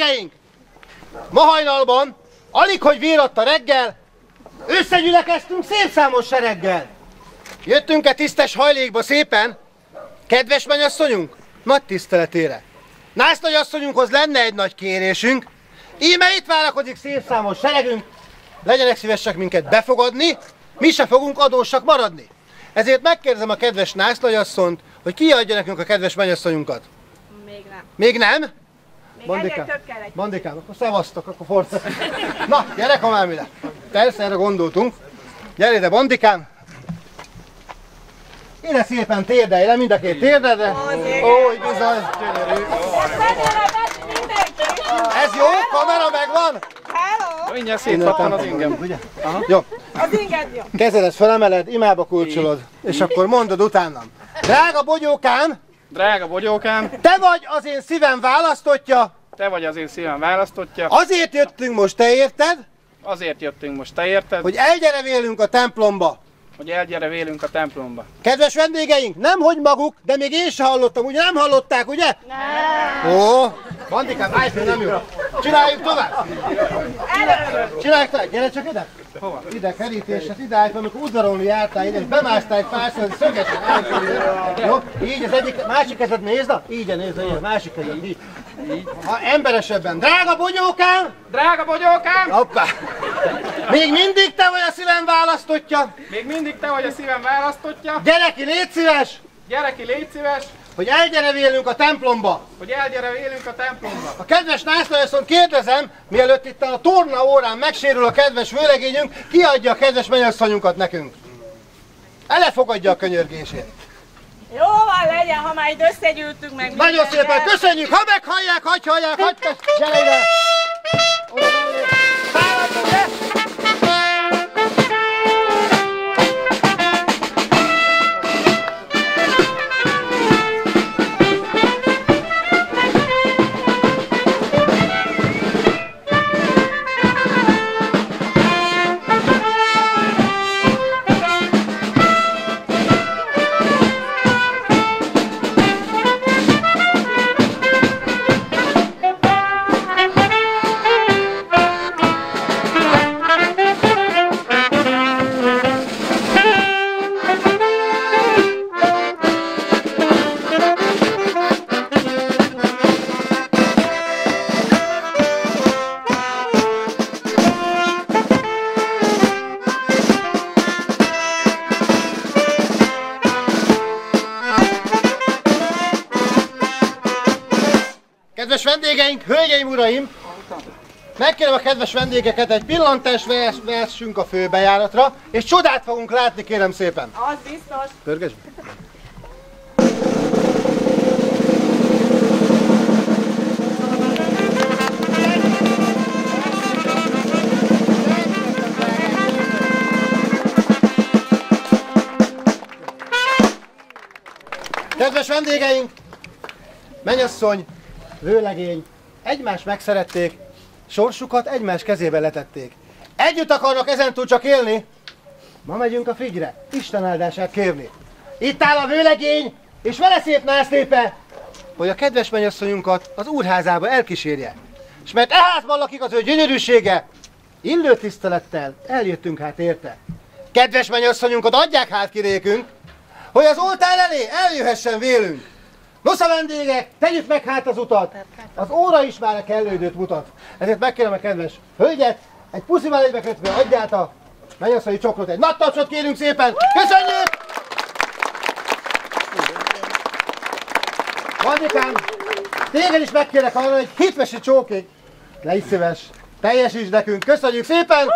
vendégeink! Ma hajnalban, alig hogy vírott a reggel, összegyülekeztünk szép számos sereggel. Jöttünk-e tisztes hajlékba szépen, kedves mennyasszonyunk, nagy tiszteletére. Násznagyasszonyunkhoz lenne egy nagy kérésünk, íme itt várakozik szép számos seregünk, legyenek szívesek minket befogadni, mi se fogunk adósak maradni. Ezért megkérdezem a kedves násznagyasszonyt, hogy ki adja nekünk a kedves mennyasszonyunkat. Még nem. Még nem? Még egyre több kell egy. Bandikám, akkor szevasztok, akkor forca. Na, gyere kamámile. Persze, erre gondoltunk. Gyere ide, Bandikám. Ide szépen térdelj le, mind a két térdedre. Ó, bizony, gyönyörű. Ez jó, kamera megvan? Hello! Mindjárt szétpattan az ingem. Ugye? Jó. Az inged jó. Kezedet felemeled, imába kulcsolod, és akkor mondod utánam. Drága bogyókám! Drága bogyókám, Te vagy az én szívem választottja! te vagy az én szívem választottja. Azért jöttünk most, te érted? Azért jöttünk most, te érted? Hogy elgyere vélünk a templomba. Hogy elgyere vélünk a templomba. Kedves vendégeink, nemhogy maguk, de még én se hallottam, ugye nem hallották, ugye? Nem. Ó, Bandikám, állj fel, nem jó. Csináljuk tovább. Csináljuk tovább, gyere csak ide. Hova? Ide kerítéshez, ide állj fel, amikor udvarolni jártál ide, és bemásztál egy párszor, szögesen állj. Jó, így az egyik, másik kezed nézd, így nézd, így, másik kezed, így. Ha emberesebben. Drága bogyókám! Drága bogyókám! Hoppá! Még mindig te vagy a szívem választottja? Még mindig te vagy a szívem választottja. Gyere ki, légy szíves! Gyere ki, légy szíves, Hogy elgyere vélünk a templomba. hogy elgyere vélünk a templomba. A kedves násznagyasszonyt kérdezem, mielőtt itt a torna órán megsérül a kedves vőlegényünk, ki adja a kedves mennyasszonyunkat nekünk? Elefogadja a könyörgését. Jó van, legyen, ha már itt összegyűltünk meg. Nagyon szépen köszönjük, ha meghallják, hagyj hallják, hagyj tesz, gyere ide! Oda mellé. Szállj le! Kedves vendégeink, hölgyeim, uraim! Megkérem a kedves vendégeket, egy pillantást vessünk a főbejáratra, és csodát fogunk látni, kérem szépen! Az biztos. Pörgesd! Kedves vendégeink! Mennyasszony, vőlegény, egymást megszerették, sorsukat egymás kezébe letették. Együtt akarnak ezentúl csak élni. Ma megyünk a Frigyre, Isten áldását kérni. Itt áll a vőlegény, és vele szép násznépe, hogy a kedves mennyasszonyunkat az úrházába elkísérje. És mert e házban lakik az ő gyönyörűsége, illő tisztelettel eljöttünk hát érte. Kedves mennyasszonyunkat adják hát kirékünk, hogy az oltár elé eljöhessen vélünk. Nosza vendégek, tegyük meg hát az utat! Az óra is már a kellő időt mutat. Ezért megkérem a kedves hölgyet, egy puszival egybekötve adját a mennyasszonyi csokrot. Egy nagy tapsot kérünk szépen! Köszönjük! Bandikám, téged is megkérek arra, hogy hitvesi csókig. Légy szíves, teljesítsd nekünk, köszönjük szépen!